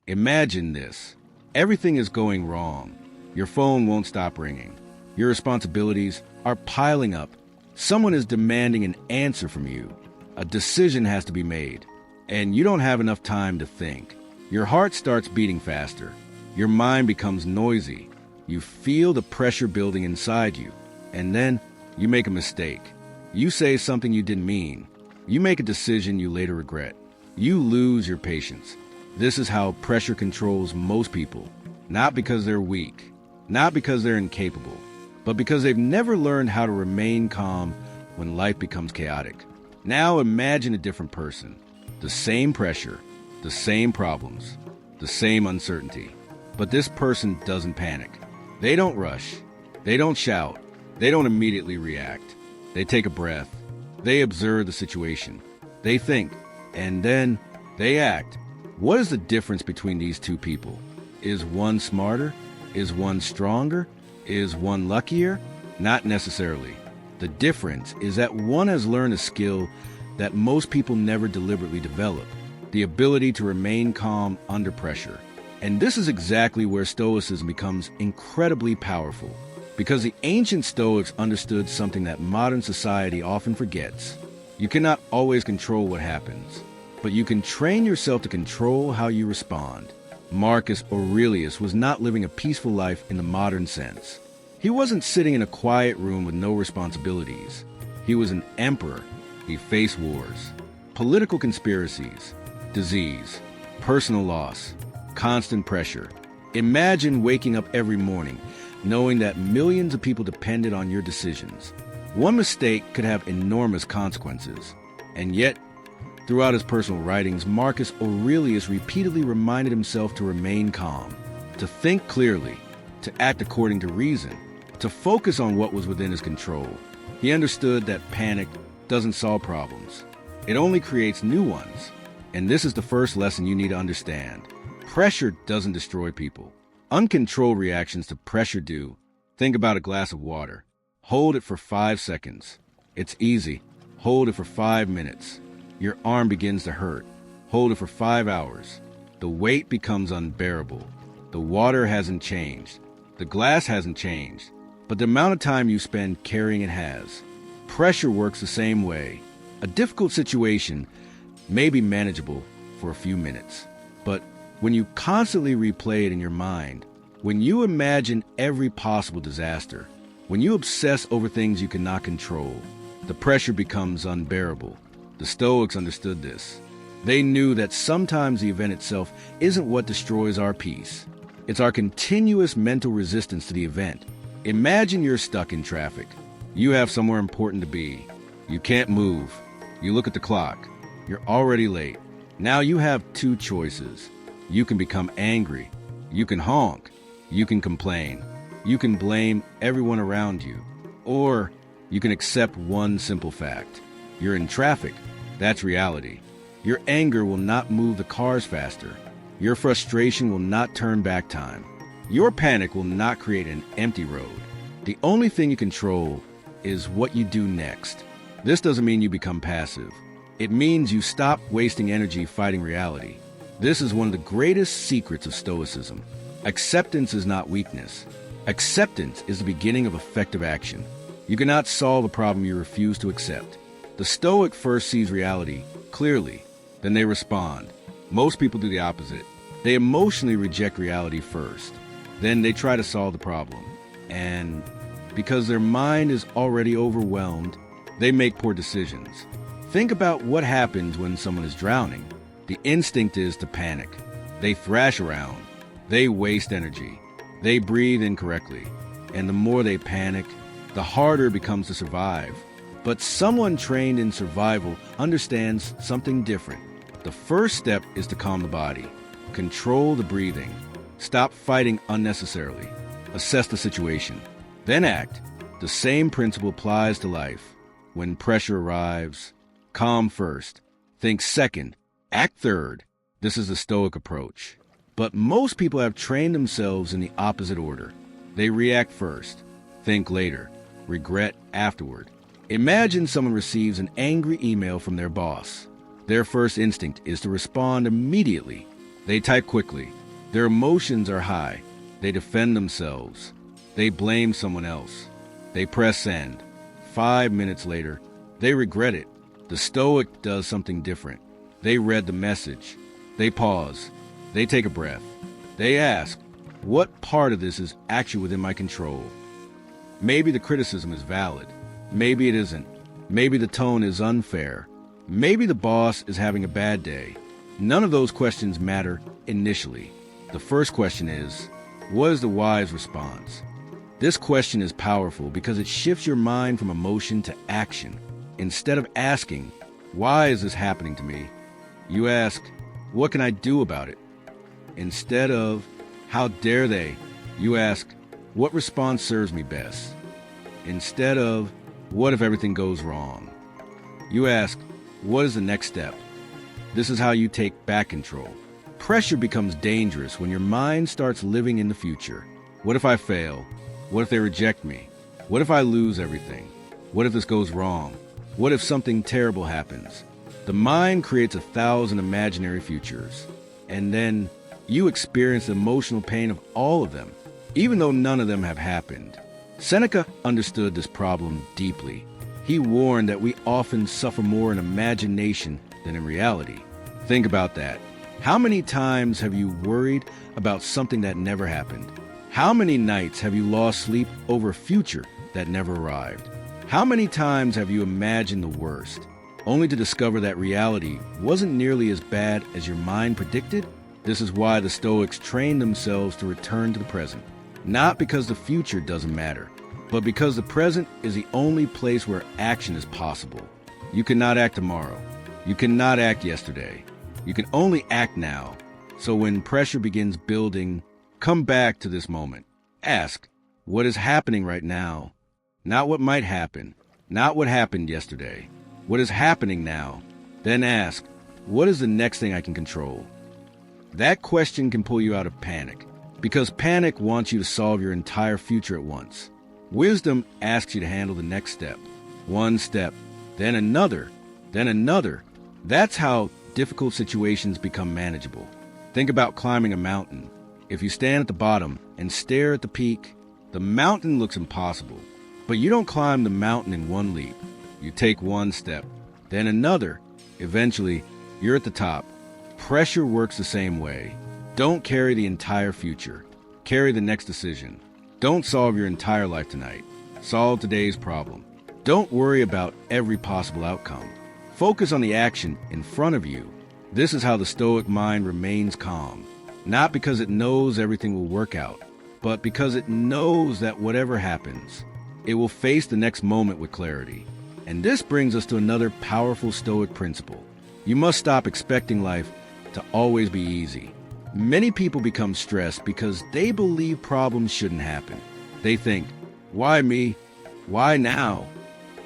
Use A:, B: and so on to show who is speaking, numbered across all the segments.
A: Imagine this. Everything is going wrong. Your phone won't stop ringing. Your responsibilities are piling up. Someone is demanding an answer from you. A decision has to be made, and you don't have enough time to think. Your heart starts beating faster. Your mind becomes noisy. You feel the pressure building inside you, and then you make a mistake. You say something you didn't mean. You make a decision you later regret. You lose your patience. This is how pressure controls most people, not because they're weak, not because they're incapable, but because they've never learned how to remain calm when life becomes chaotic. Now imagine a different person. The same pressure, the same problems, the same uncertainty. But this person doesn't panic. They don't rush. They don't shout. They don't immediately react. They take a breath. They observe the situation. They think. And then they act. What is the difference between these two people? Is one smarter? Is one stronger? Is one luckier? Not necessarily. The difference is that one has learned a skill that most people never deliberately develop, the ability to remain calm under pressure. And this is exactly where Stoicism becomes incredibly powerful, because the ancient Stoics understood something that modern society often forgets. You cannot always control what happens, but you can train yourself to control how you respond. Marcus Aurelius was not living a peaceful life in the modern sense. He wasn't sitting in a quiet room with no responsibilities. He was an emperor. He faced wars, political conspiracies, disease, personal loss, constant pressure. Imagine waking up every morning knowing that millions of people depended on your decisions. One mistake could have enormous consequences. And yet, throughout his personal writings, Marcus Aurelius repeatedly reminded himself to remain calm, to think clearly, to act according to reason, to focus on what was within his control. He understood that panic doesn't solve problems. It only creates new ones. And this is the first lesson you need to understand. Pressure doesn't destroy people. Uncontrolled reactions to pressure do. Think about a glass of water. Hold it for 5 seconds. It's easy. Hold it for 5 minutes. Your arm begins to hurt. Hold it for 5 hours. The weight becomes unbearable. The water hasn't changed. The glass hasn't changed. But the amount of time you spend carrying it has. Pressure works the same way. A difficult situation may be manageable for a few minutes, but when you constantly replay it in your mind, when you imagine every possible disaster, when you obsess over things you cannot control, the pressure becomes unbearable. The Stoics understood this. They knew that sometimes the event itself isn't what destroys our peace. It's our continuous mental resistance to the event. Imagine you're stuck in traffic. You have somewhere important to be. You can't move. You look at the clock. You're already late. Now you have two choices. You can become angry. You can honk. You can complain. You can blame everyone around you. Or you can accept one simple fact. You're in traffic. That's reality. Your anger will not move the cars faster. Your frustration will not turn back time. Your panic will not create an empty road. The only thing you control is what you do next. This doesn't mean you become passive. It means you stop wasting energy fighting reality. This is one of the greatest secrets of Stoicism. Acceptance is not weakness. Acceptance is the beginning of effective action. You cannot solve a problem you refuse to accept. The Stoic first sees reality clearly, then they respond. Most people do the opposite. They emotionally reject reality first. Then they try to solve the problem. And because their mind is already overwhelmed, they make poor decisions. Think about what happens when someone is drowning. The instinct is to panic. They thrash around. They waste energy. They breathe incorrectly. And the more they panic, the harder it becomes to survive. But someone trained in survival understands something different. The first step is to calm the body. Control the breathing. Stop fighting unnecessarily. Assess the situation. Then act. The same principle applies to life. When pressure arrives, calm first. Think second. Act third. This is the Stoic approach. But most people have trained themselves in the opposite order. They react first. Think later. Regret afterward. Imagine someone receives an angry email from their boss. Their first instinct is to respond immediately. They type quickly. Their emotions are high. They defend themselves. They blame someone else. They press send. 5 minutes later, they regret it. The Stoic does something different. They read the message. They pause. They take a breath. They ask, what part of this is actually within my control? Maybe the criticism is valid. Maybe it isn't. Maybe the tone is unfair. Maybe the boss is having a bad day. None of those questions matter initially. The first question is, what is the wise response? This question is powerful because it shifts your mind from emotion to action. Instead of asking, why is this happening to me? You ask, what can I do about it? Instead of, how dare they? You ask, what response serves me best? Instead of, what if everything goes wrong? You ask, what is the next step? This is how you take back control. Pressure becomes dangerous when your mind starts living in the future. What if I fail? What if they reject me? What if I lose everything? What if this goes wrong? What if something terrible happens? The mind creates 1,000 imaginary futures, and then you experience the emotional pain of all of them, even though none of them have happened. Seneca understood this problem deeply. He warned that we often suffer more in imagination than in reality. Think about that. How many times have you worried about something that never happened? How many nights have you lost sleep over a future that never arrived? How many times have you imagined the worst, only to discover that reality wasn't nearly as bad as your mind predicted? This is why the Stoics trained themselves to return to the present. Not because the future doesn't matter, but because the present is the only place where action is possible. You cannot act tomorrow. You cannot act yesterday. You can only act now. So when pressure begins building, come back to this moment. Ask, what is happening right now? Not what might happen. Not what happened yesterday. What is happening now? Then ask, what is the next thing I can control? That question can pull you out of panic, because panic wants you to solve your entire future at once. Wisdom asks you to handle the next step. One step, then another, then another. That's how difficult situations become manageable. Think about climbing a mountain. If you stand at the bottom and stare at the peak, the mountain looks impossible. But you don't climb the mountain in one leap. You take one step, then another. Eventually, you're at the top. Pressure works the same way. Don't carry the entire future. Carry the next decision. Don't solve your entire life tonight. Solve today's problem. Don't worry about every possible outcome. Focus on the action in front of you. This is how the Stoic mind remains calm. Not because it knows everything will work out, but because it knows that whatever happens, it will face the next moment with clarity. And this brings us to another powerful Stoic principle. You must stop expecting life to always be easy. Many people become stressed because they believe problems shouldn't happen. They think, why me? Why now?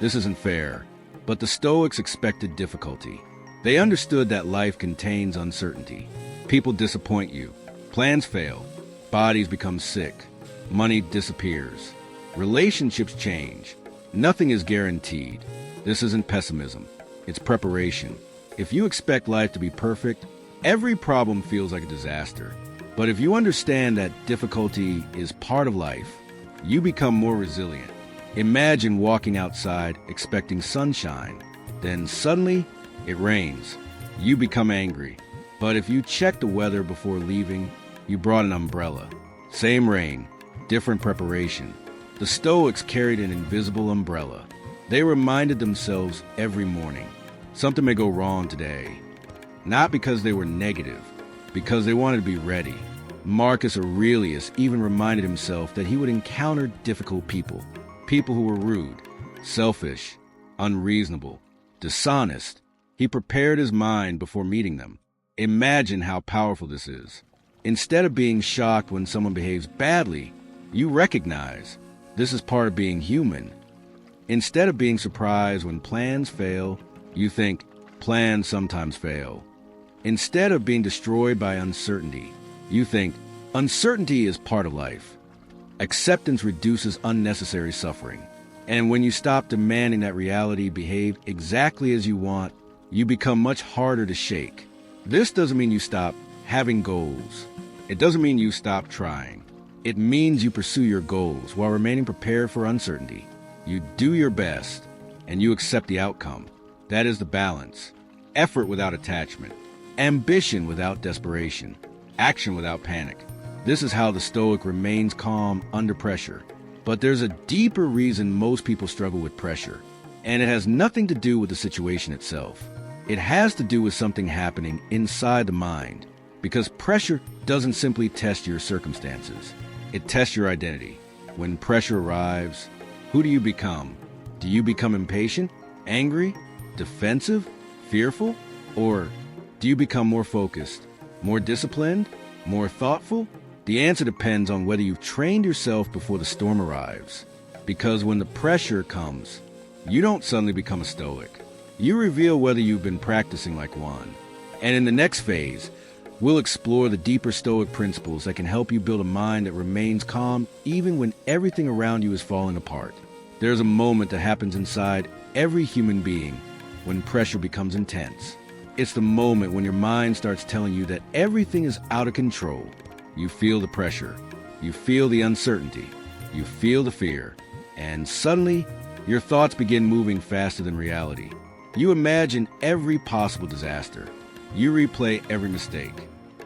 A: This isn't fair. But the Stoics expected difficulty. They understood that life contains uncertainty. People disappoint you. Plans fail. Bodies become sick. Money disappears. Relationships change. Nothing is guaranteed. This isn't pessimism. It's preparation. If you expect life to be perfect, every problem feels like a disaster. But if you understand that difficulty is part of life, you become more resilient. Imagine walking outside expecting sunshine. Then suddenly, it rains. You become angry. But if you check the weather before leaving, you brought an umbrella. Same rain, different preparation. The Stoics carried an invisible umbrella. They reminded themselves every morning, something may go wrong today. Not because they were negative, because they wanted to be ready. Marcus Aurelius even reminded himself that he would encounter difficult people. People who were rude, selfish, unreasonable, dishonest. He prepared his mind before meeting them. Imagine how powerful this is. Instead of being shocked when someone behaves badly, you recognize this is part of being human. Instead of being surprised when plans fail, you think plans sometimes fail. Instead of being destroyed by uncertainty, you think uncertainty is part of life. Acceptance reduces unnecessary suffering. And when you stop demanding that reality behave exactly as you want, you become much harder to shake. This doesn't mean you stop having goals. It doesn't mean you stop trying. It means you pursue your goals while remaining prepared for uncertainty. You do your best, and you accept the outcome. That is the balance. Effort without attachment. Ambition without desperation. Action without panic. This is how the Stoic remains calm under pressure. But there's a deeper reason most people struggle with pressure, and it has nothing to do with the situation itself. It has to do with something happening inside the mind, because pressure doesn't simply test your circumstances. It tests your identity. When pressure arrives, who do you become? Do you become impatient, angry, defensive, fearful? Or do you become more focused, more disciplined, more thoughtful? The answer depends on whether you've trained yourself before the storm arrives. Because when the pressure comes, you don't suddenly become a Stoic. You reveal whether you've been practicing like one. And in the next phase, we'll explore the deeper Stoic principles that can help you build a mind that remains calm even when everything around you is falling apart. There's a moment that happens inside every human being when pressure becomes intense. It's the moment when your mind starts telling you that everything is out of control. You feel the pressure, you feel the uncertainty, you feel the fear, and suddenly your thoughts begin moving faster than reality. You imagine every possible disaster. You replay every mistake.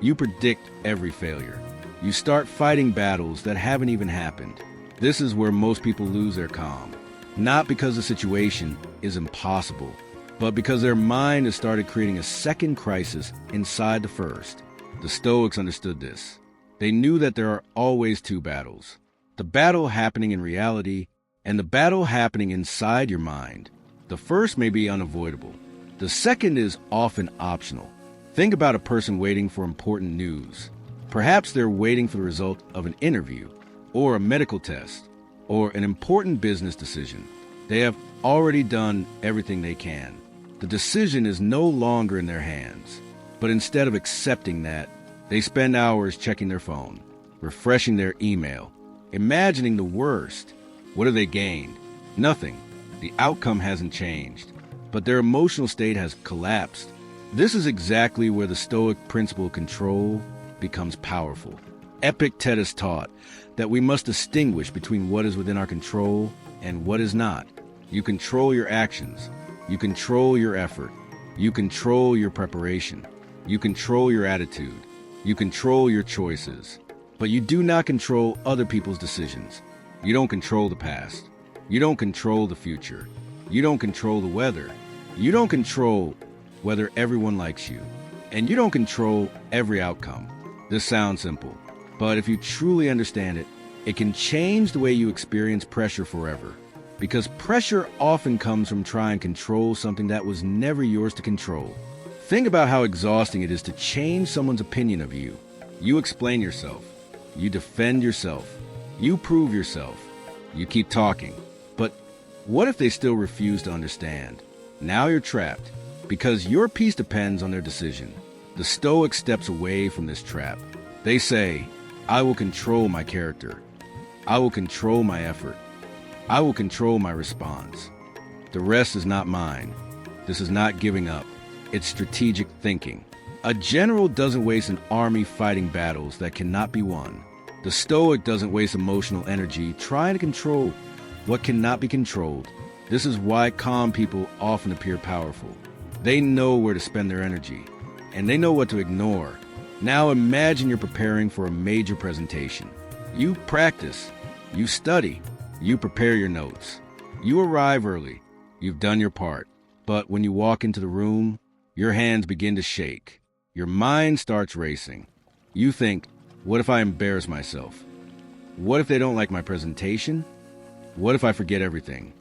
A: You predict every failure. You start fighting battles that haven't even happened. This is where most people lose their calm. Not because the situation is impossible, but because their mind has started creating a second crisis inside the first. The Stoics understood this. They knew that there are always two battles. The battle happening in reality and the battle happening inside your mind. The first may be unavoidable. The second is often optional. Think about a person waiting for important news. Perhaps they're waiting for the result of an interview, or a medical test, or an important business decision. They have already done everything they can. The decision is no longer in their hands. But instead of accepting that, they spend hours checking their phone, refreshing their email, imagining the worst. What have they gained? Nothing. The outcome hasn't changed, but their emotional state has collapsed. This is exactly where the Stoic principle of control becomes powerful. Epictetus taught that we must distinguish between what is within our control and what is not. You control your actions. You control your effort. You control your preparation. You control your attitude. You control your choices. But you do not control other people's decisions. You don't control the past. You don't control the future. You don't control the weather. You don't control whether everyone likes you. And you don't control every outcome. This sounds simple, but if you truly understand it, it can change the way you experience pressure forever. Because pressure often comes from trying to control something that was never yours to control. Think about how exhausting it is to change someone's opinion of you. You explain yourself. You defend yourself. You prove yourself. You keep talking. But what if they still refuse to understand? Now you're trapped, because your peace depends on their decision. The Stoic steps away from this trap. They say, I will control my character. I will control my effort. I will control my response. The rest is not mine. This is not giving up. It's strategic thinking. A general doesn't waste an army fighting battles that cannot be won. The Stoic doesn't waste emotional energy trying to control what cannot be controlled. This is why calm people often appear powerful. They know where to spend their energy, and they know what to ignore. Now imagine you're preparing for a major presentation. You practice, you study, you prepare your notes. You arrive early, you've done your part. But when you walk into the room, your hands begin to shake. Your mind starts racing. You think, what if I embarrass myself? What if they don't like my presentation? What if I forget everything?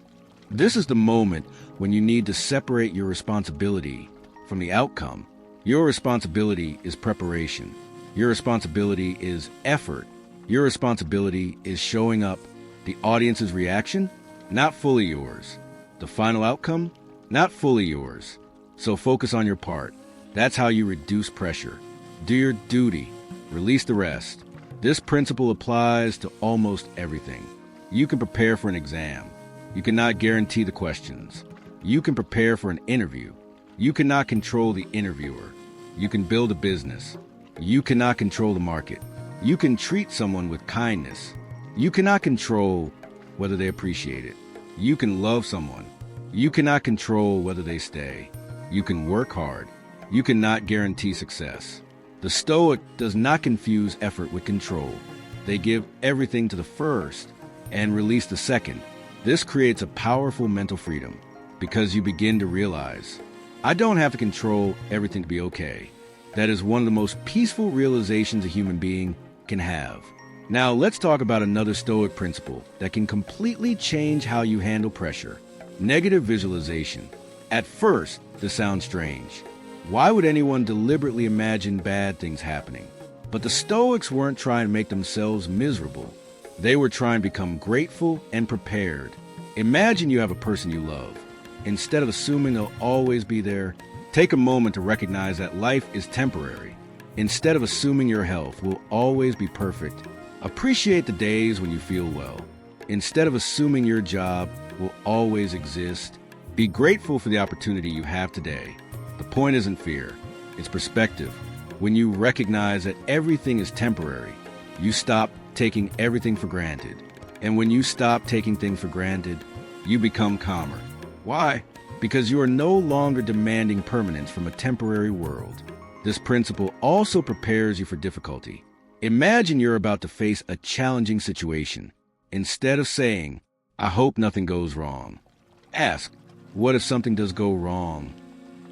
A: This is the moment when you need to separate your responsibility from the outcome. Your responsibility is preparation. Your responsibility is effort. Your responsibility is showing up. The audience's reaction, not fully yours. The final outcome, not fully yours. So focus on your part. That's how you reduce pressure. Do your duty. Release the rest. This principle applies to almost everything. You can prepare for an exam. You cannot guarantee the questions. You can prepare for an interview. You cannot control the interviewer. You can build a business. You cannot control the market. You can treat someone with kindness. You cannot control whether they appreciate it. You can love someone. You cannot control whether they stay. You can work hard. You cannot guarantee success. The Stoic does not confuse effort with control. They give everything to the first and release the second. This creates a powerful mental freedom because you begin to realize, I don't have to control everything to be okay. That is one of the most peaceful realizations a human being can have. Now let's talk about another Stoic principle that can completely change how you handle pressure. Negative visualization. At first, this sounds strange. Why would anyone deliberately imagine bad things happening? But the Stoics weren't trying to make themselves miserable. They were trying to become grateful and prepared. Imagine you have a person you love. Instead of assuming they'll always be there, take a moment to recognize that life is temporary. Instead of assuming your health will always be perfect, appreciate the days when you feel well. Instead of assuming your job will always exist, be grateful for the opportunity you have today. The point isn't fear, it's perspective. When you recognize that everything is temporary, you stop taking everything for granted. And when you stop taking things for granted, you become calmer. Why? Because you are no longer demanding permanence from a temporary world. This principle also prepares you for difficulty. Imagine you're about to face a challenging situation. Instead of saying, I hope nothing goes wrong, ask, what if something does go wrong?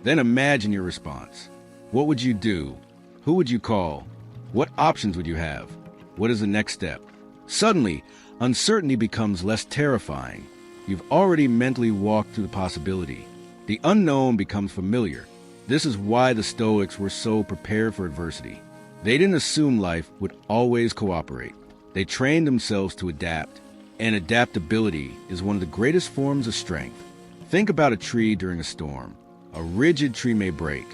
A: Then imagine your response. What would you do? Who would you call? What options would you have? What is the next step? Suddenly, uncertainty becomes less terrifying. You've already mentally walked through the possibility. The unknown becomes familiar. This is why the Stoics were so prepared for adversity. They didn't assume life would always cooperate. They trained themselves to adapt, and adaptability is one of the greatest forms of strength. Think about a tree during a storm. A rigid tree may break.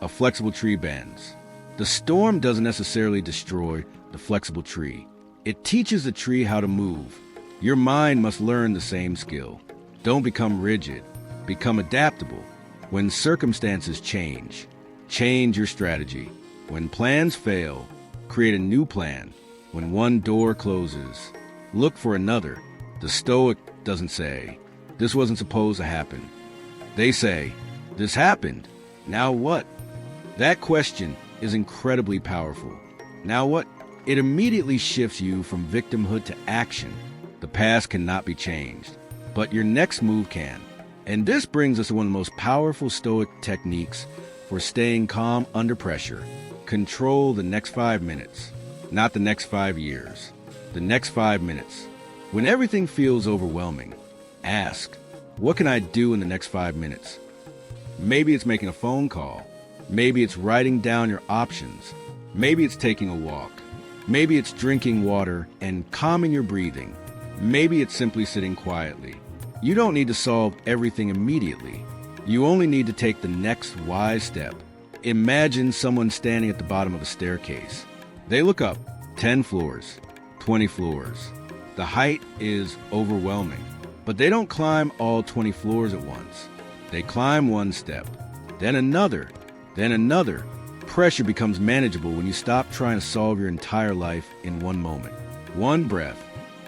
A: A flexible tree bends. The storm doesn't necessarily destroy the flexible tree. It teaches the tree how to move. Your mind must learn the same skill. Don't become rigid. Become adaptable. When circumstances change, change your strategy. When plans fail, create a new plan. When one door closes, look for another. The Stoic doesn't say, this wasn't supposed to happen. They say, this happened. Now what? That question is incredibly powerful. Now what? It immediately shifts you from victimhood to action. The past cannot be changed, but your next move can. And this brings us to one of the most powerful Stoic techniques for staying calm under pressure. Control the next 5 minutes, not the next 5 years. The next 5 minutes. When everything feels overwhelming, ask, what can I do in the next 5 minutes? Maybe it's making a phone call. Maybe it's writing down your options. Maybe it's taking a walk. Maybe it's drinking water and calming your breathing. Maybe it's simply sitting quietly. You don't need to solve everything immediately. You only need to take the next wise step. Imagine someone standing at the bottom of a staircase. They look up 10 floors, 20 floors. The height is overwhelming, but they don't climb all 20 floors at once. They climb one step, then another, then another. Pressure becomes manageable when you stop trying to solve your entire life in one moment. One breath,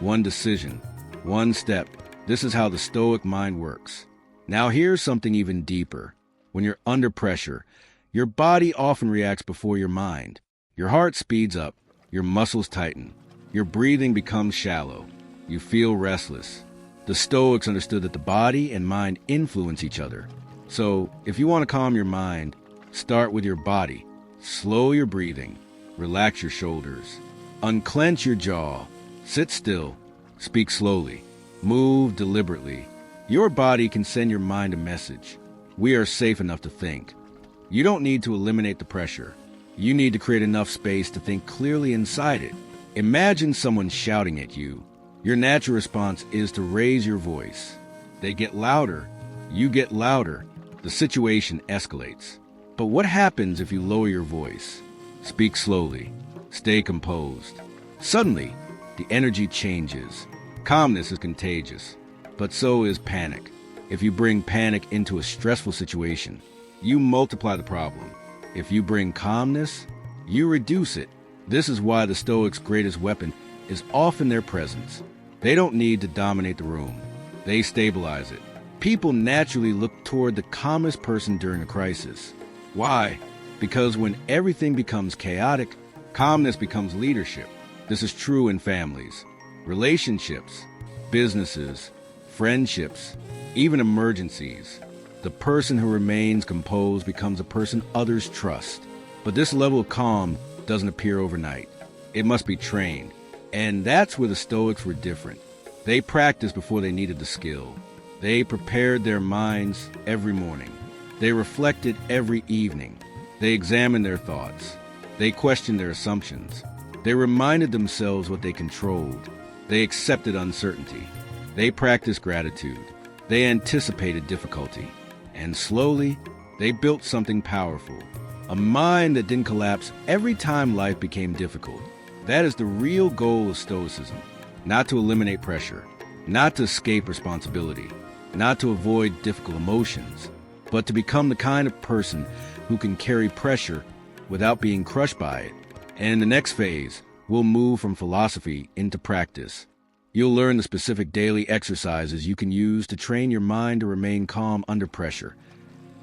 A: one decision, one step. This is how the Stoic mind works. Now here's something even deeper. When you're under pressure, your body often reacts before your mind. Your heart speeds up, your muscles tighten, your breathing becomes shallow, you feel restless. The Stoics understood that the body and mind influence each other. So, if you want to calm your mind, start with your body. Slow your breathing, relax your shoulders, unclench your jaw, sit still, speak slowly, move deliberately. Your body can send your mind a message. We are safe enough to think. You don't need to eliminate the pressure. You need to create enough space to think clearly inside it. Imagine someone shouting at you. Your natural response is to raise your voice. They get louder. You get louder. The situation escalates. But what happens if you lower your voice? Speak slowly. Stay composed. Suddenly, the energy changes. Calmness is contagious, but so is panic. If you bring panic into a stressful situation, you multiply the problem. If you bring calmness, You reduce it. This is why the Stoics' greatest weapon is often their presence. They don't need to dominate the room. They stabilize it. People naturally look toward the calmest person during a crisis. Why? Because when everything becomes chaotic, calmness becomes leadership. This is true in families, relationships, businesses, friendships, even emergencies. The person who remains composed becomes a person others trust. But this level of calm doesn't appear overnight. It must be trained. And that's where the Stoics were different. They practiced before they needed the skill. They prepared their minds every morning. They reflected every evening. They examined their thoughts. They questioned their assumptions. They reminded themselves what they controlled. They accepted uncertainty. They practiced gratitude. They anticipated difficulty. And slowly, they built something powerful. A mind that didn't collapse every time life became difficult. That is the real goal of Stoicism. Not to eliminate pressure, not to escape responsibility, not to avoid difficult emotions, but to become the kind of person who can carry pressure without being crushed by it. And in the next phase, we'll move from philosophy into practice. You'll learn the specific daily exercises you can use to train your mind to remain calm under pressure,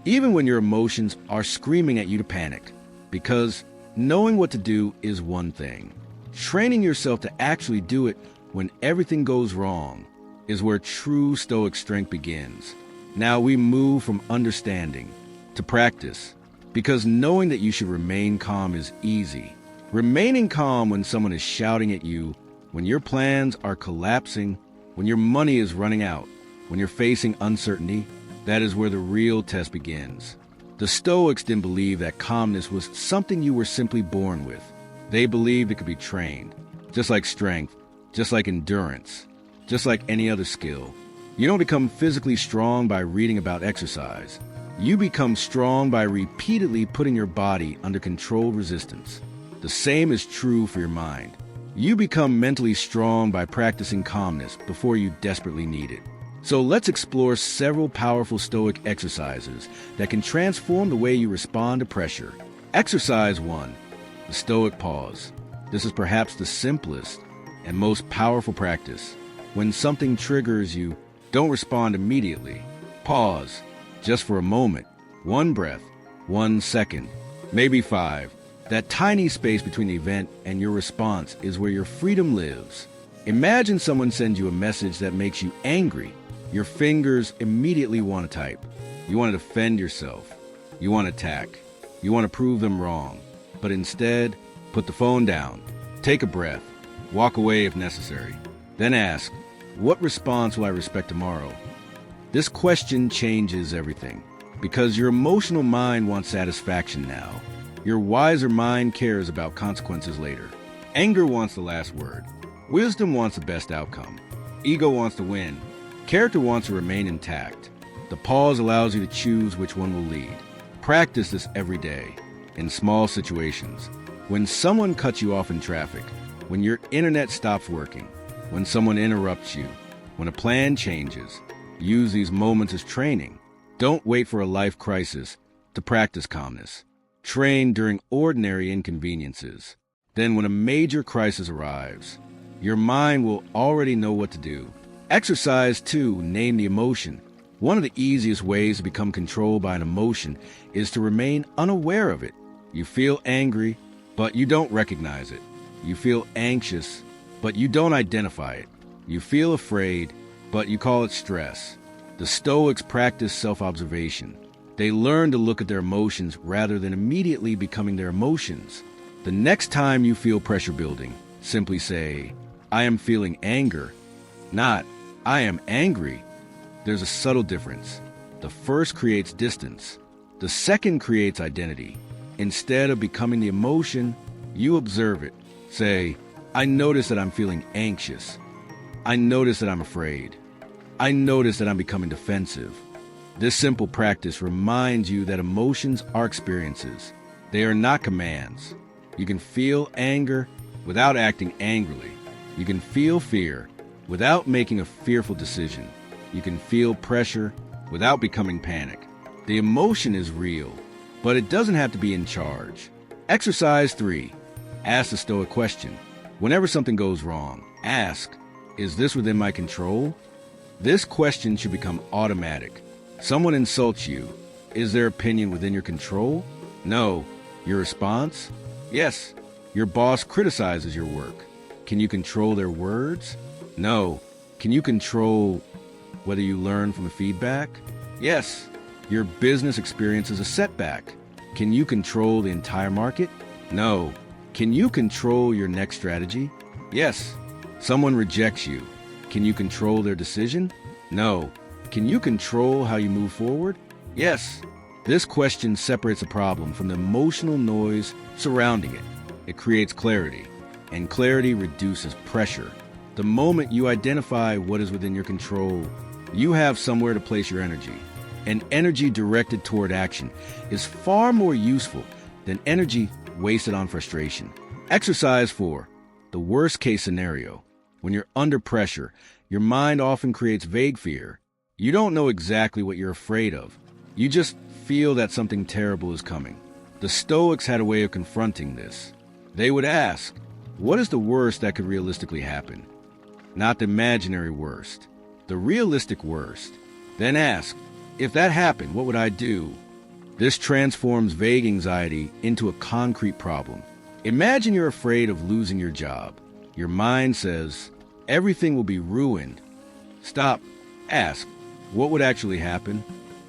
A: even when your emotions are screaming at you to panic. Because knowing what to do is one thing. Training yourself to actually do it when everything goes wrong is where true Stoic strength begins. Now we move from understanding to practice, because knowing that you should remain calm is easy. Remaining calm when someone is shouting at you, when your plans are collapsing, when your money is running out, when you're facing uncertainty, that is where the real test begins. The Stoics didn't believe that calmness was something you were simply born with. They believed it could be trained, just like strength, just like endurance, just like any other skill. You don't become physically strong by reading about exercise. You become strong by repeatedly putting your body under controlled resistance. The same is true for your mind. You become mentally strong by practicing calmness before you desperately need it. So let's explore several powerful Stoic exercises that can transform the way you respond to pressure. Exercise 1. The Stoic pause. This is perhaps the simplest and most powerful practice. When something triggers you, don't respond immediately. Pause, just for a moment. 1 breath, 1 second, maybe 5. That tiny space between the event and your response is where your freedom lives. Imagine someone sends you a message that makes you angry. Your fingers immediately want to type. You want to defend yourself. You want to attack. You want to prove them wrong. But instead, put the phone down. Take a breath. Walk away if necessary. Then ask, what response will I respect tomorrow? This question changes everything, because your emotional mind wants satisfaction now. Your wiser mind cares about consequences later. Anger wants the last word. Wisdom wants the best outcome. Ego wants to win. Character wants to remain intact. The pause allows you to choose which one will lead. Practice this every day, in small situations. When someone cuts you off in traffic, when your internet stops working, when someone interrupts you, when a plan changes, use these moments as training. Don't wait for a life crisis to practice calmness. Train during ordinary inconveniences. Then when a major crisis arrives, your mind will already know what to do. Exercise 2, name the emotion. One of the easiest ways to become controlled by an emotion is to remain unaware of it. You feel angry, but you don't recognize it. You feel anxious, but you don't identify it. You feel afraid, but you call it stress. The Stoics practice self-observation. They learn to look at their emotions rather than immediately becoming their emotions. The next time you feel pressure building, simply say, I am feeling anger, not I am angry. There's a subtle difference. The first creates distance. The second creates identity. Instead of becoming the emotion, you observe it. Say, I notice that I'm feeling anxious. I notice that I'm afraid. I notice that I'm becoming defensive. This simple practice reminds you that emotions are experiences. They are not commands. You can feel anger without acting angrily. You can feel fear without making a fearful decision. You can feel pressure without becoming panic. The emotion is real, but it doesn't have to be in charge. Exercise 3. Ask the Stoic question. Whenever something goes wrong, ask, is this within my control? This question should become automatic. Someone insults you. Is their opinion within your control? No. Your response? Yes. Your boss criticizes your work. Can you control their words? No. Can you control whether you learn from the feedback? Yes. Your business experiences a setback. Can you control the entire market? No. Can you control your next strategy? Yes. Someone rejects you. Can you control their decision? No. Can you control how you move forward? Yes. This question separates a problem from the emotional noise surrounding it. It creates clarity, and clarity reduces pressure. The moment you identify what is within your control, you have somewhere to place your energy. And energy directed toward action is far more useful than energy wasted on frustration. Exercise 4. The worst case scenario. When you're under pressure, your mind often creates vague fear. You don't know exactly what you're afraid of. You just feel that something terrible is coming. The Stoics had a way of confronting this. They would ask, what is the worst that could realistically happen? Not the imaginary worst, the realistic worst. Then ask, if that happened, what would I do? This transforms vague anxiety into a concrete problem. Imagine you're afraid of losing your job. Your mind says, everything will be ruined. Stop. Ask, what would actually happen?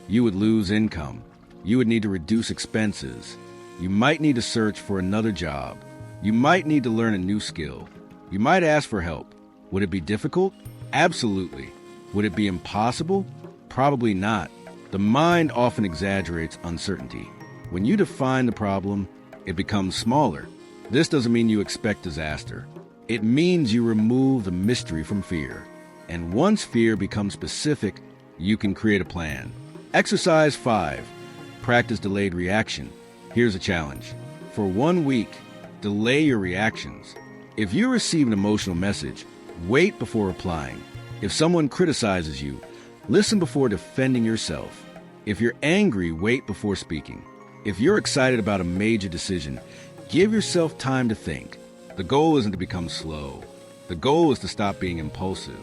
A: You would lose income. You would need to reduce expenses. You might need to search for another job. You might need to learn a new skill. You might ask for help. Would it be difficult? Absolutely. Would it be impossible? Probably not. The mind often exaggerates uncertainty. When you define the problem, it becomes smaller. This doesn't mean you expect disaster. It means you remove the mystery from fear. And once fear becomes specific, you can create a plan. Exercise 5. Practice delayed reaction. Here's a challenge. For 1 week, delay your reactions. If you receive an emotional message, wait before replying. If someone criticizes you, listen before defending yourself. If you're angry, wait before speaking. If you're excited about a major decision, give yourself time to think. The goal isn't to become slow. The goal is to stop being impulsive.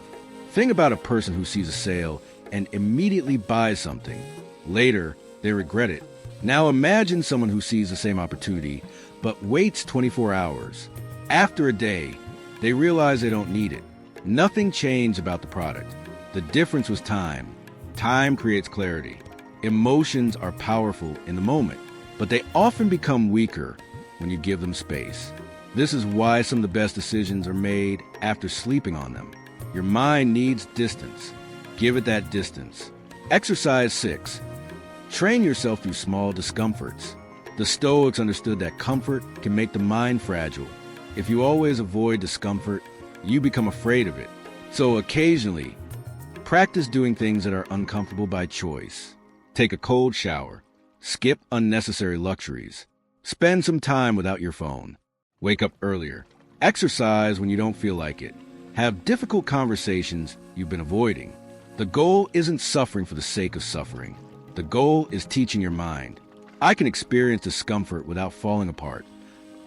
A: Think about a person who sees a sale and immediately buys something. Later, they regret it. Now imagine someone who sees the same opportunity but waits 24 hours. After a day, they realize they don't need it. Nothing changed about the product. The difference was time. Time creates clarity. Emotions are powerful in the moment, but they often become weaker when you give them space. This is why some of the best decisions are made after sleeping on them. Your mind needs distance. Give it that distance. Exercise 6. Train yourself through small discomforts. The Stoics understood that comfort can make the mind fragile. If you always avoid discomfort, you become afraid of it. So occasionally, practice doing things that are uncomfortable by choice. Take a cold shower. Skip unnecessary luxuries. Spend some time without your phone. Wake up earlier. Exercise when you don't feel like it. Have difficult conversations you've been avoiding. The goal isn't suffering for the sake of suffering. The goal is teaching your mind. I can experience discomfort without falling apart.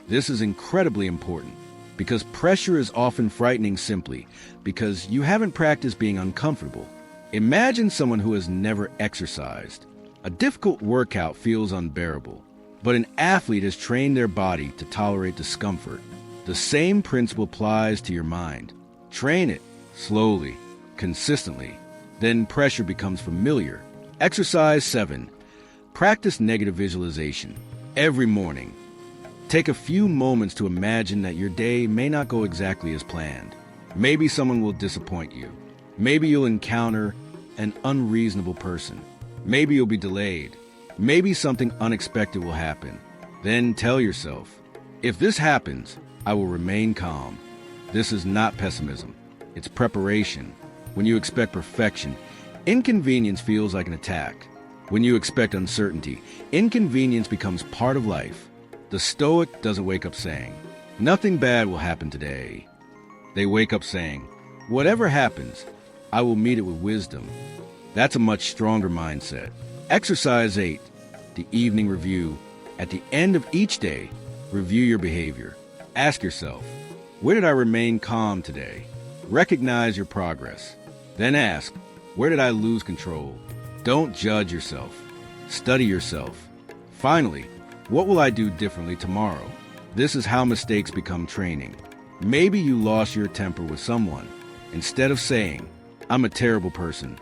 A: This is incredibly important because pressure is often frightening simply because you haven't practiced being uncomfortable. Imagine someone who has never exercised. A difficult workout feels unbearable, but an athlete has trained their body to tolerate discomfort. The same principle applies to your mind. Train it slowly, consistently. Then pressure becomes familiar. Exercise 7. Practice negative visualization. Every morning, take a few moments to imagine that your day may not go exactly as planned. Maybe someone will disappoint you. Maybe you'll encounter an unreasonable person. Maybe you'll be delayed. Maybe something unexpected will happen. Then tell yourself, if this happens, I will remain calm. This is not pessimism. It's preparation. When you expect perfection, inconvenience feels like an attack. When you expect uncertainty, inconvenience becomes part of life. The Stoic doesn't wake up saying, nothing bad will happen today. They wake up saying, whatever happens, I will meet it with wisdom. That's a much stronger mindset. Exercise 8. The evening review. At the end of each day, Review your behavior. Ask yourself, where did I remain calm today? Recognize your progress. Then ask, where did I lose control? Don't judge yourself. Study yourself. Finally, what will I do differently tomorrow? This is how mistakes become training. Maybe you lost your temper with someone. Instead of saying, I'm a terrible person,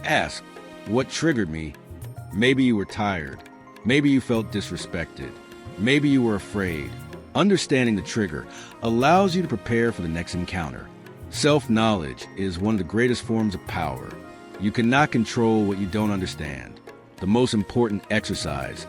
A: ask, what triggered me? Maybe you were tired. Maybe you felt disrespected. Maybe you were afraid. Understanding the trigger allows you to prepare for the next encounter. Self-knowledge is one of the greatest forms of power. You cannot control what you don't understand. The most important exercise: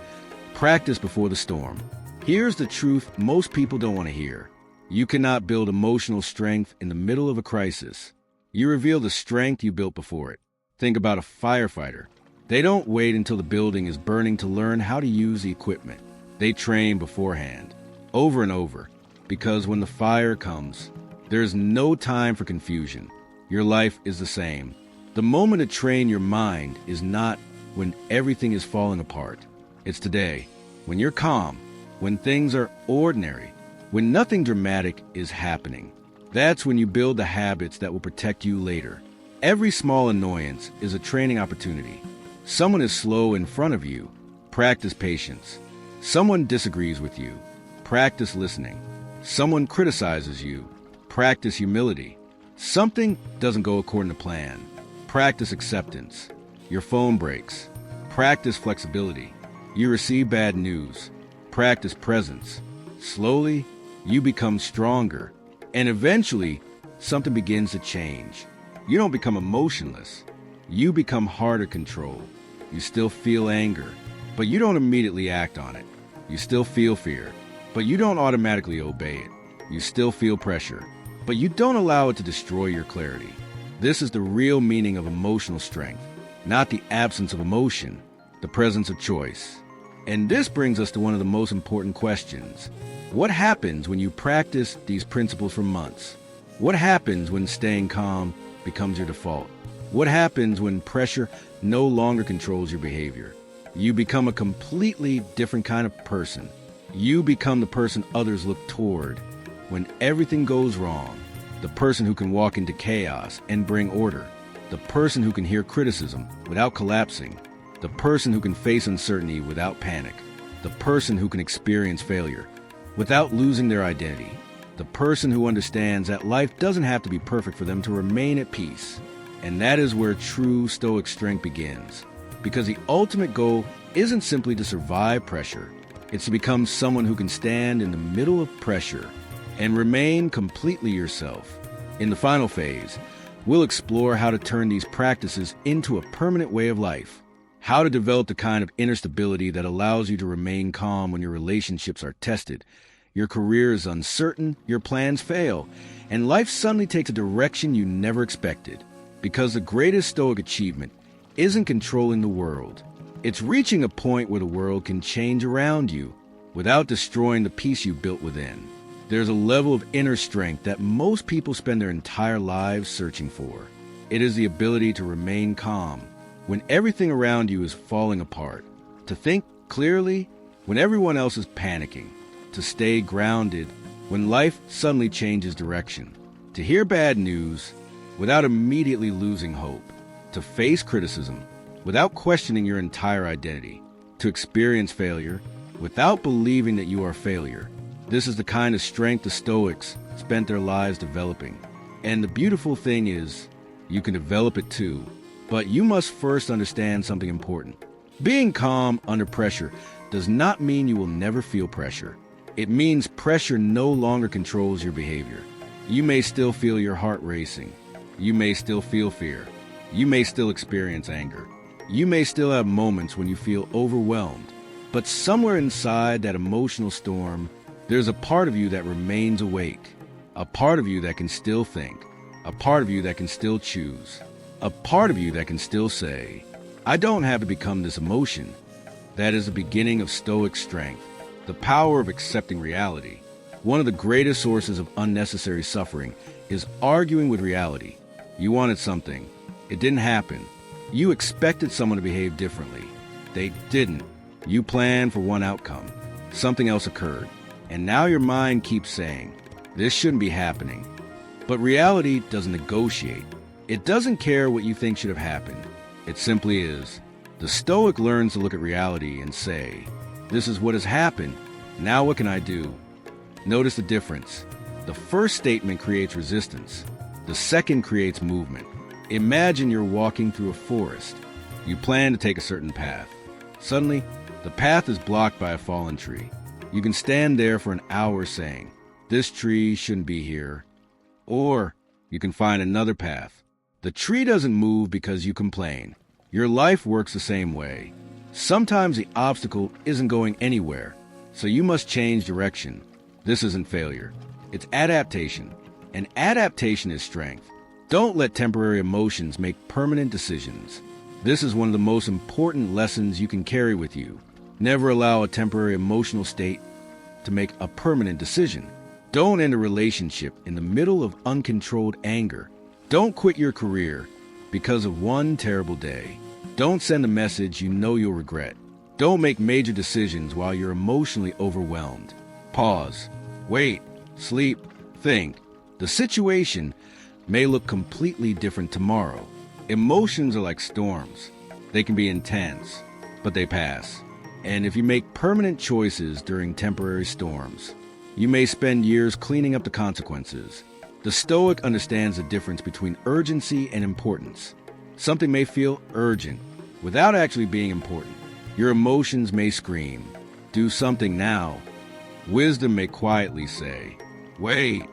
A: practice before the storm. Here's the truth most people don't want to hear. You cannot build emotional strength in the middle of a crisis. You reveal the strength you built before it. Think about a firefighter. They don't wait until the building is burning to learn how to use the equipment. They train beforehand, over and over, because when the fire comes, there's no time for confusion. Your life is the same. The moment to train your mind is not when everything is falling apart. It's today, when you're calm, when things are ordinary, when nothing dramatic is happening. That's when you build the habits that will protect you later. Every small annoyance is a training opportunity. Someone is slow in front of you. Practice patience. Someone disagrees with you. Practice listening. Someone criticizes you. Practice humility. Something doesn't go according to plan. Practice acceptance. Your phone breaks. Practice flexibility. You receive bad news. Practice presence. Slowly, you become stronger. And eventually, something begins to change. You don't become emotionless. You become harder to control. You still feel anger, but you don't immediately act on it. You still feel fear, but you don't automatically obey it. You still feel pressure, but you don't allow it to destroy your clarity. This is the real meaning of emotional strength, not the absence of emotion, the presence of choice. And this brings us to one of the most important questions. What happens when you practice these principles for months? What happens when staying calm becomes your default? What happens when pressure no longer controls your behavior? You become a completely different kind of person. You become the person others look toward when everything goes wrong, the person who can walk into chaos and bring order, the person who can hear criticism without collapsing, the person who can face uncertainty without panic, the person who can experience failure without losing their identity, the person who understands that life doesn't have to be perfect for them to remain at peace. And that is where true Stoic strength begins. Because the ultimate goal isn't simply to survive pressure. It's to become someone who can stand in the middle of pressure and remain completely yourself. In the final phase, we'll explore how to turn these practices into a permanent way of life. How to develop the kind of inner stability that allows you to remain calm when your relationships are tested, your career is uncertain, your plans fail, and life suddenly takes a direction you never expected. Because the greatest Stoic achievement isn't controlling the world. It's reaching a point where the world can change around you without destroying the peace you built within. There's a level of inner strength that most people spend their entire lives searching for. It is the ability to remain calm when everything around you is falling apart, to think clearly when everyone else is panicking, to stay grounded when life suddenly changes direction, to hear bad news without immediately losing hope, to face criticism without questioning your entire identity, to experience failure without believing that you are a failure. This is the kind of strength the Stoics spent their lives developing. And the beautiful thing is, you can develop it too, but you must first understand something important. Being calm under pressure does not mean you will never feel pressure. It means pressure no longer controls your behavior. You may still feel your heart racing. You may still feel fear. You may still experience anger. You may still have moments when you feel overwhelmed. But somewhere inside that emotional storm, there's a part of you that remains awake. A part of you that can still think. A part of you that can still choose. A part of you that can still say, I don't have to become this emotion. That is the beginning of Stoic strength, the power of accepting reality. One of the greatest sources of unnecessary suffering is arguing with reality. You wanted something. It didn't happen. You expected someone to behave differently. They didn't. You planned for one outcome. Something else occurred. And now your mind keeps saying, this shouldn't be happening. But reality doesn't negotiate. It doesn't care what you think should have happened. It simply is. The Stoic learns to look at reality and say, this is what has happened. Now what can I do? Notice the difference. The first statement creates resistance. The second creates movement. Imagine you're walking through a forest. You plan to take a certain path. Suddenly, the path is blocked by a fallen tree. You can stand there for an hour saying, this tree shouldn't be here. Or you can find another path. The tree doesn't move because you complain. Your life works the same way. Sometimes the obstacle isn't going anywhere, so you must change direction. This isn't failure. It's adaptation. And adaptation is strength. Don't let temporary emotions make permanent decisions. This is one of the most important lessons you can carry with you. Never allow a temporary emotional state to make a permanent decision. Don't end a relationship in the middle of uncontrolled anger. Don't quit your career because of one terrible day. Don't send a message you know you'll regret. Don't make major decisions while you're emotionally overwhelmed. Pause. Wait. Sleep. Think. The situation may look completely different tomorrow. Emotions are like storms. They can be intense, but they pass. And if you make permanent choices during temporary storms, you may spend years cleaning up the consequences. The Stoic understands the difference between urgency and importance. Something may feel urgent without actually being important. Your emotions may scream, do something now. Wisdom may quietly say, wait.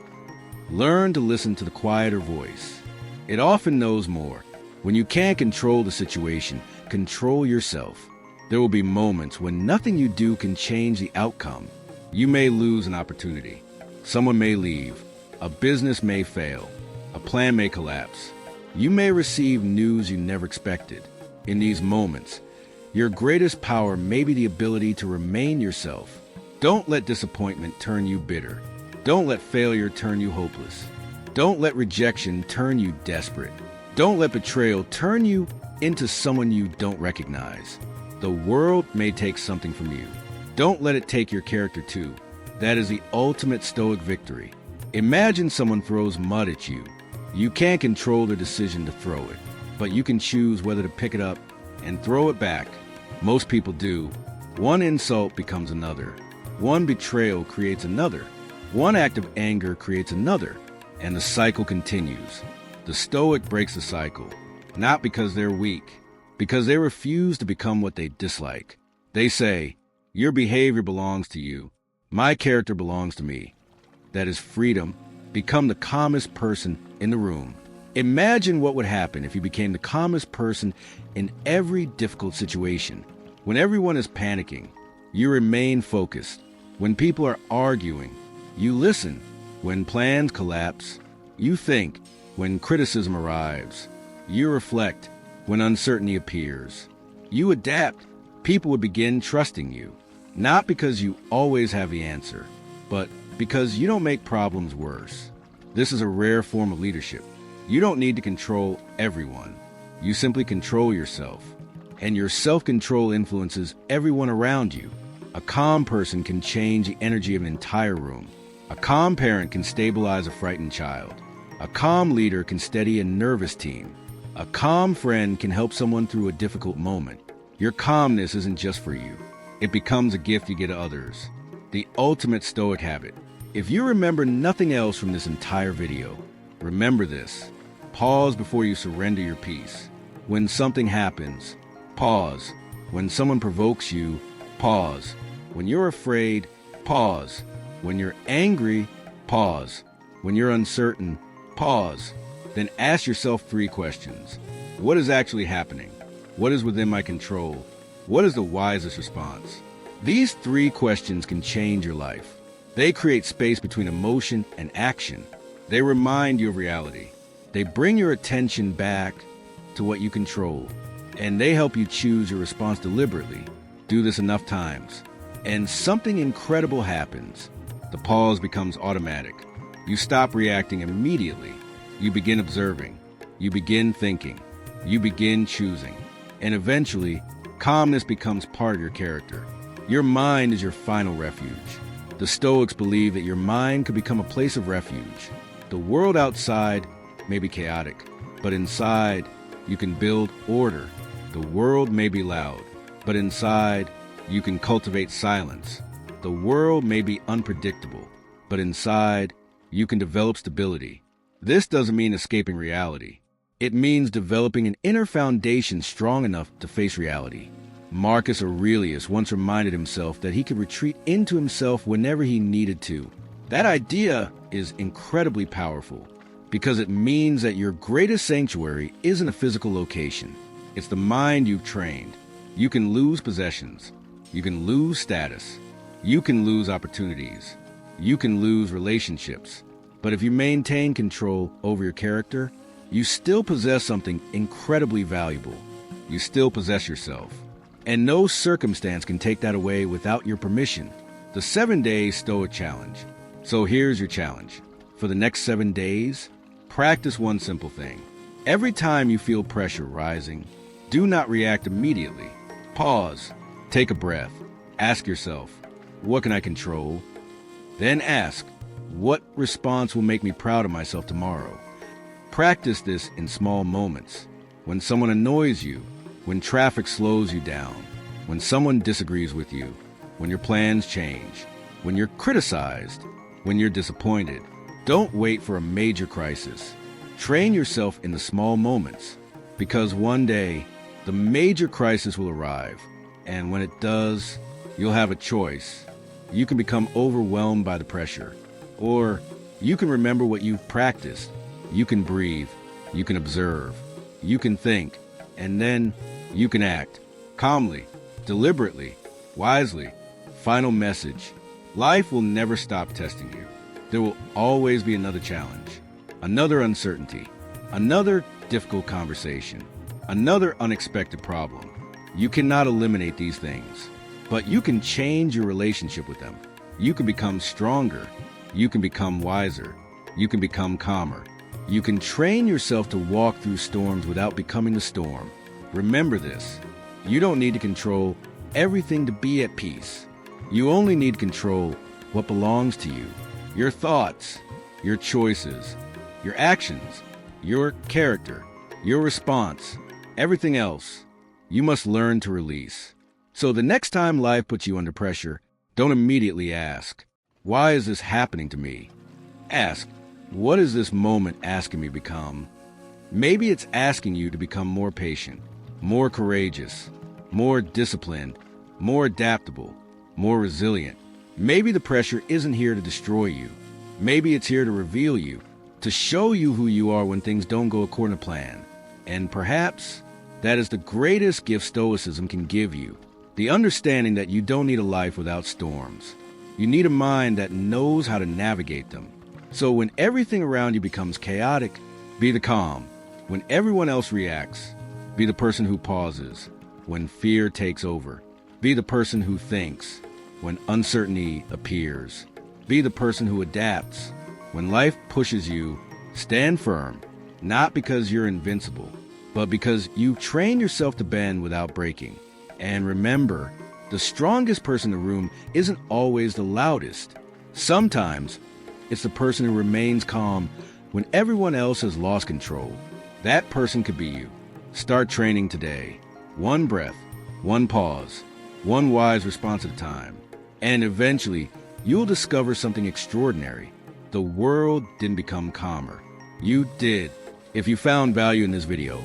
A: Learn to listen to the quieter voice. It often knows more. When you can't control the situation, control yourself. There will be moments when nothing you do can change the outcome. You may lose an opportunity. Someone may leave. A business may fail. A plan may collapse. You may receive news you never expected. In these moments, your greatest power may be the ability to remain yourself. Don't let disappointment turn you bitter. Don't let failure turn you hopeless. Don't let rejection turn you desperate. Don't let betrayal turn you into someone you don't recognize. The world may take something from you. Don't let it take your character too. That is the ultimate Stoic victory. Imagine someone throws mud at you. You can't control their decision to throw it, but you can choose whether to pick it up and throw it back. Most people do. One insult becomes another. One betrayal creates another. One act of anger creates another, and the cycle continues. The Stoic breaks the cycle, not because they're weak, because they refuse to become what they dislike. They say, your behavior belongs to you. My character belongs to me. That is freedom. Become the calmest person in the room. Imagine what would happen if you became the calmest person in every difficult situation. When everyone is panicking, you remain focused. When people are arguing, you listen. When plans collapse, you think. When criticism arrives, you reflect. When uncertainty appears, you adapt. People would begin trusting you, not because you always have the answer, but because you don't make problems worse. This is a rare form of leadership. You don't need to control everyone. You simply control yourself, and your self-control influences everyone around you. A calm person can change the energy of an entire room. A calm parent can stabilize a frightened child. A calm leader can steady a nervous team. A calm friend can help someone through a difficult moment. Your calmness isn't just for you. It becomes a gift you give to others. The ultimate Stoic habit. If you remember nothing else from this entire video, remember this. Pause before you surrender your peace. When something happens, pause. When someone provokes you, pause. When you're afraid, pause. When you're angry, pause. When you're uncertain, pause. Then ask yourself 3 questions. What is actually happening? What is within my control? What is the wisest response? These 3 questions can change your life. They create space between emotion and action. They remind you of reality. They bring your attention back to what you control. And they help you choose your response deliberately. Do this enough times, and something incredible happens. The pause becomes automatic. You stop reacting immediately. You begin observing. You begin thinking. You begin choosing. And eventually, calmness becomes part of your character. Your mind is your final refuge. The Stoics believe that your mind could become a place of refuge. The world outside may be chaotic, but inside you can build order. The world may be loud, but inside you can cultivate silence. The world may be unpredictable, but inside you can develop stability. This doesn't mean escaping reality. It means developing an inner foundation strong enough to face reality. Marcus Aurelius once reminded himself that he could retreat into himself whenever he needed to. That idea is incredibly powerful because it means that your greatest sanctuary isn't a physical location. It's the mind you've trained. You can lose possessions. You can lose status. You can lose opportunities. You can lose relationships. But if you maintain control over your character, you still possess something incredibly valuable. You still possess yourself. And no circumstance can take that away without your permission. The 7-day Stoic challenge. So here's your challenge. For the next 7 days, practice one simple thing. Every time you feel pressure rising, do not react immediately. Pause. Take a breath. Ask yourself, what can I control? Then ask, what response will make me proud of myself tomorrow? Practice this in small moments. When someone annoys you, when traffic slows you down, when someone disagrees with you, when your plans change, when you're criticized, when you're disappointed. Don't wait for a major crisis. Train yourself in the small moments, because one day the major crisis will arrive, and when it does, you'll have a choice. You can become overwhelmed by the pressure, or you can remember what you've practiced. You can breathe, you can observe, you can think, and then you can act calmly, deliberately, wisely. Final message. Life will never stop testing you. There will always be another challenge, another uncertainty, another difficult conversation, another unexpected problem. You cannot eliminate these things, but you can change your relationship with them. You can become stronger. You can become wiser. You can become calmer. You can train yourself to walk through storms without becoming the storm. Remember this. You don't need to control everything to be at peace. You only need to control what belongs to you. Your thoughts, your choices, your actions, your character, your response, everything else, you must learn to release. So the next time life puts you under pressure, don't immediately ask, why is this happening to me? Ask, what is this moment asking me to become? Maybe it's asking you to become more patient, more courageous, more disciplined, more adaptable, more resilient. Maybe the pressure isn't here to destroy you. Maybe it's here to reveal you, to show you who you are when things don't go according to plan. And perhaps that is the greatest gift Stoicism can give you, the understanding that you don't need a life without storms. You need a mind that knows how to navigate them. So when everything around you becomes chaotic, be the calm. When everyone else reacts, be the person who pauses. When fear takes over, be the person who thinks. When uncertainty appears, be the person who adapts. When life pushes you, stand firm, not because you're invincible, but because you train yourself to bend without breaking. And remember, the strongest person in the room isn't always the loudest. Sometimes it's the person who remains calm when everyone else has lost control. That person could be you. Start training today. One breath, one pause, one wise response at a time. And eventually, you'll discover something extraordinary. The world didn't become calmer. You did. If you found value in this video,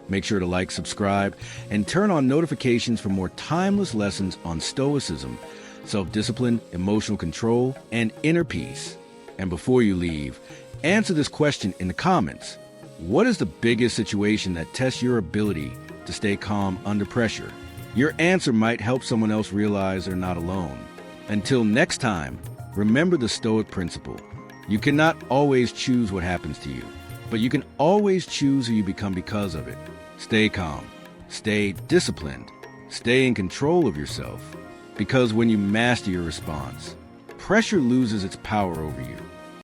A: make sure to like, subscribe, and turn on notifications for more timeless lessons on Stoicism, self-discipline, emotional control, and inner peace. And before you leave, answer this question in the comments. What is the biggest situation that tests your ability to stay calm under pressure? Your answer might help someone else realize they're not alone. Until next time, remember the Stoic principle. You cannot always choose what happens to you, but you can always choose who you become because of it. Stay calm, stay disciplined, stay in control of yourself, because when you master your response, pressure loses its power over you.